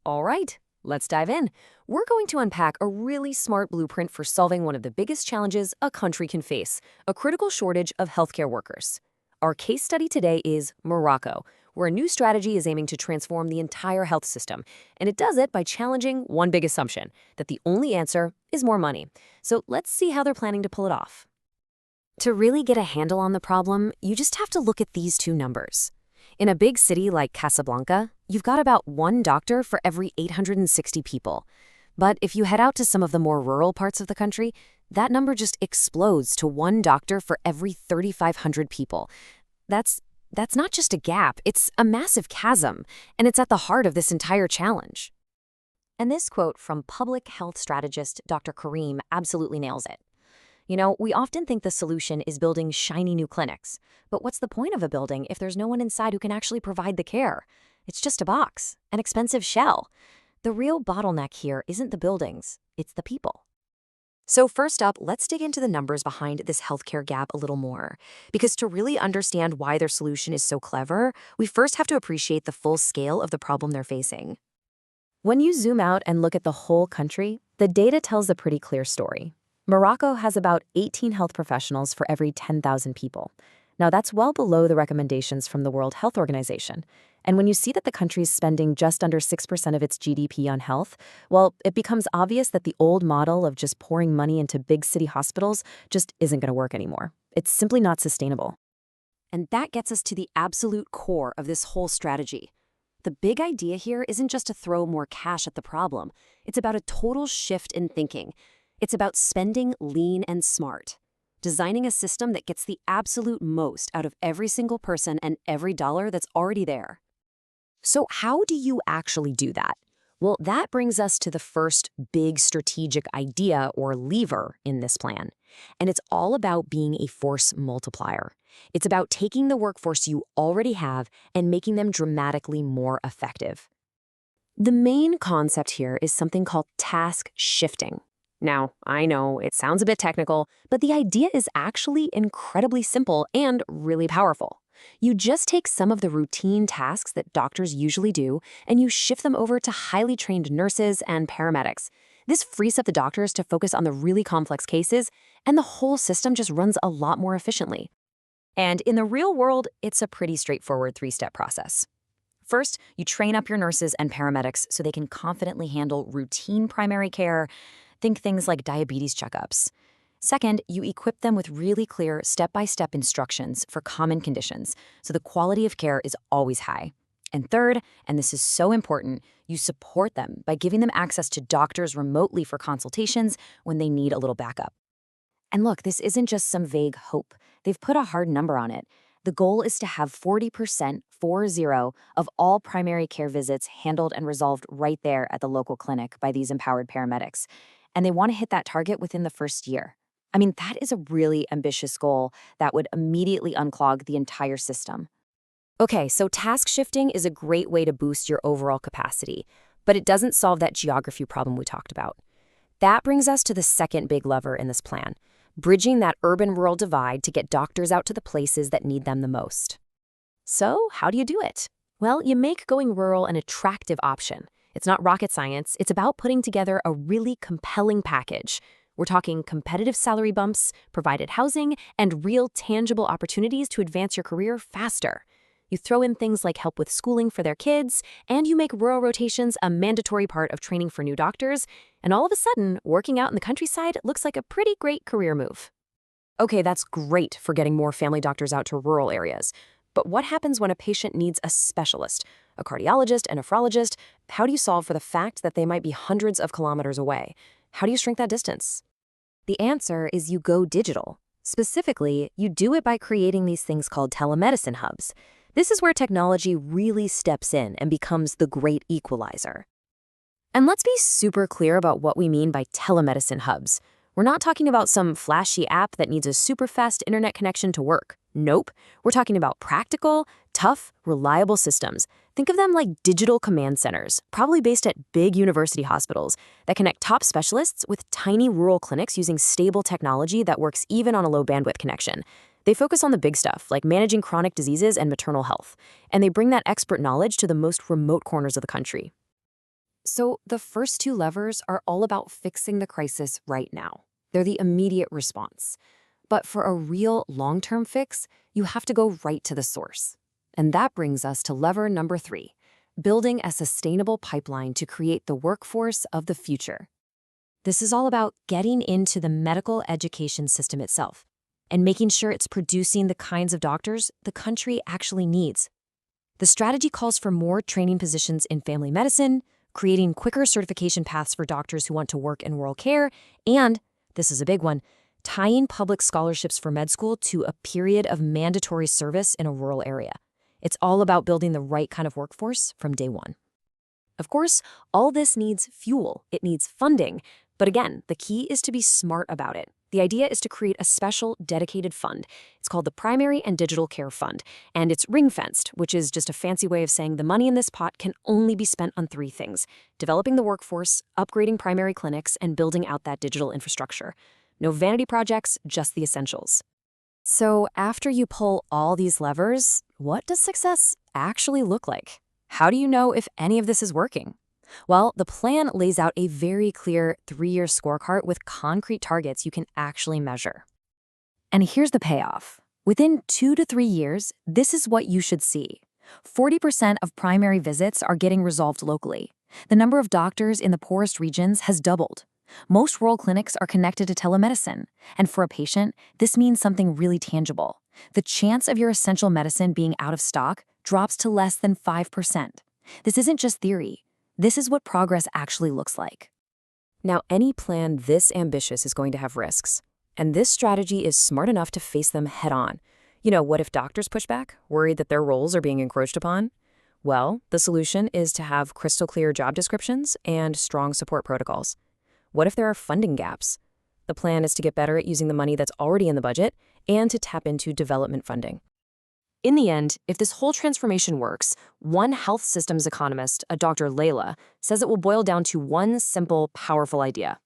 All right, let's dive in. We're going to unpack a really smart blueprint for solving one of the biggest challenges a country can face, a critical shortage of healthcare workers. Our case study today is Morocco, where a new strategy is aiming to transform the entire health system, and it does it by challenging one big assumption, that the only answer is more money. So let's see how they're planning to pull it off. To really get a handle on the problem, you just have to look at these two numbers. In a big city like Casablanca, you've got about one doctor for every 860 people. But if you head out to some of the more rural parts of the country, that number just explodes to one doctor for every 3,500 people. That's not just a gap, it's a massive chasm, and it's at the heart of this entire challenge. And this quote from public health strategist Dr. Karim absolutely nails it. You know, we often think the solution is building shiny new clinics. But what's the point of a building if there's no one inside who can actually provide the care? It's just a box, an expensive shell. The real bottleneck here isn't the buildings, it's the people. So first up, let's dig into the numbers behind this healthcare gap a little more. Because to really understand why their solution is so clever, we first have to appreciate the full scale of the problem they're facing. When you zoom out and look at the whole country, the data tells a pretty clear story. Morocco has about 18 health professionals for every 10,000 people. Now, that's well below the recommendations from the World Health Organization. And when you see that the country's spending just under 6% of its GDP on health, well, it becomes obvious that the old model of just pouring money into big city hospitals just isn't going to work anymore. It's simply not sustainable. And that gets us to the absolute core of this whole strategy. The big idea here isn't just to throw more cash at the problem. It's about a total shift in thinking. It's about spending lean and smart, designing a system that gets the absolute most out of every single person and every dollar that's already there. So how do you actually do that? Well, that brings us to the first big strategic idea or lever in this plan. And it's all about being a force multiplier. It's about taking the workforce you already have and making them dramatically more effective. The main concept here is something called task shifting. Now, I know it sounds a bit technical, but the idea is actually incredibly simple and really powerful. You just take some of the routine tasks that doctors usually do, and you shift them over to highly trained nurses and paramedics. This frees up the doctors to focus on the really complex cases, and the whole system just runs a lot more efficiently. And in the real world, it's a pretty straightforward three-step process. First, you train up your nurses and paramedics so they can confidently handle routine primary care. Think things like diabetes checkups. Second, you equip them with really clear step-by-step instructions for common conditions, so the quality of care is always high. And third, and this is so important, you support them by giving them access to doctors remotely for consultations when they need a little backup. And look, this isn't just some vague hope. They've put a hard number on it. The goal is to have 40% of all primary care visits handled and resolved right there at the local clinic by these empowered paramedics. And they want to hit that target within the first year. I mean, that is a really ambitious goal that would immediately unclog the entire system. Okay, so task shifting is a great way to boost your overall capacity, but it doesn't solve that geography problem we talked about. That brings us to the second big lever in this plan, bridging that urban-rural divide to get doctors out to the places that need them the most. So, how do you do it? Well, you make going rural an attractive option. It's not rocket science, it's about putting together a really compelling package. We're talking competitive salary bumps, provided housing, and real tangible opportunities to advance your career faster. You throw in things like help with schooling for their kids, and you make rural rotations a mandatory part of training for new doctors, and all of a sudden, working out in the countryside looks like a pretty great career move. Okay, that's great for getting more family doctors out to rural areas. But what happens when a patient needs a specialist, a cardiologist, a nephrologist? How do you solve for the fact that they might be hundreds of kilometers away? How do you shrink that distance? The answer is you go digital. Specifically, you do it by creating these things called telemedicine hubs. This is where technology really steps in and becomes the great equalizer. And let's be super clear about what we mean by telemedicine hubs. We're not talking about some flashy app that needs a super fast internet connection to work. Nope. We're talking about practical, tough, reliable systems. Think of them like digital command centers, probably based at big university hospitals, that connect top specialists with tiny rural clinics using stable technology that works even on a low bandwidth connection. They focus on the big stuff, like managing chronic diseases and maternal health, and they bring that expert knowledge to the most remote corners of the country. So the first two levers are all about fixing the crisis right now. They're the immediate response. But for a real long-term fix, you have to go right to the source. And that brings us to lever number 3, building a sustainable pipeline to create the workforce of the future. This is all about getting into the medical education system itself and making sure it's producing the kinds of doctors the country actually needs. The strategy calls for more training positions in family medicine, creating quicker certification paths for doctors who want to work in rural care, and, this is a big one, tying public scholarships for med school to a period of mandatory service in a rural area. It's all about building the right kind of workforce from day one. Of course, all this needs fuel. It needs funding. But again, the key is to be smart about it. The idea is to create a special, dedicated fund. It's called the Primary and Digital Care Fund, and it's ring-fenced, which is just a fancy way of saying the money in this pot can only be spent on 3 things: developing the workforce, upgrading primary clinics, and building out that digital infrastructure. No vanity projects, just the essentials. So after you pull all these levers, what does success actually look like? How do you know if any of this is working? Well, the plan lays out a very clear 3-year scorecard with concrete targets you can actually measure. And here's the payoff. Within 2 to 3 years, this is what you should see. 40% of primary visits are getting resolved locally. The number of doctors in the poorest regions has doubled. Most rural clinics are connected to telemedicine. And for a patient, this means something really tangible. The chance of your essential medicine being out of stock drops to less than 5%. This isn't just theory. This is what progress actually looks like. Now, any plan this ambitious is going to have risks, and this strategy is smart enough to face them head on. What if doctors push back, worried that their roles are being encroached upon? Well, the solution is to have crystal clear job descriptions and strong support protocols. What if there are funding gaps? The plan is to get better at using the money that's already in the budget and to tap into development funding. In the end, if this whole transformation works, one health systems economist, a Dr. Layla, says it will boil down to one simple, powerful idea.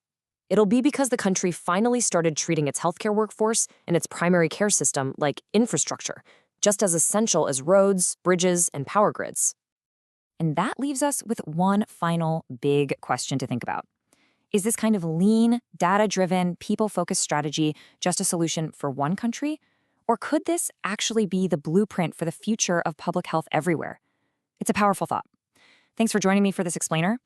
It'll be because the country finally started treating its healthcare workforce and its primary care system like infrastructure, just as essential as roads, bridges, and power grids. And that leaves us with one final big question to think about. Is this kind of lean, data-driven, people-focused strategy just a solution for one country? Or could this actually be the blueprint for the future of public health everywhere? It's a powerful thought. Thanks for joining me for this explainer.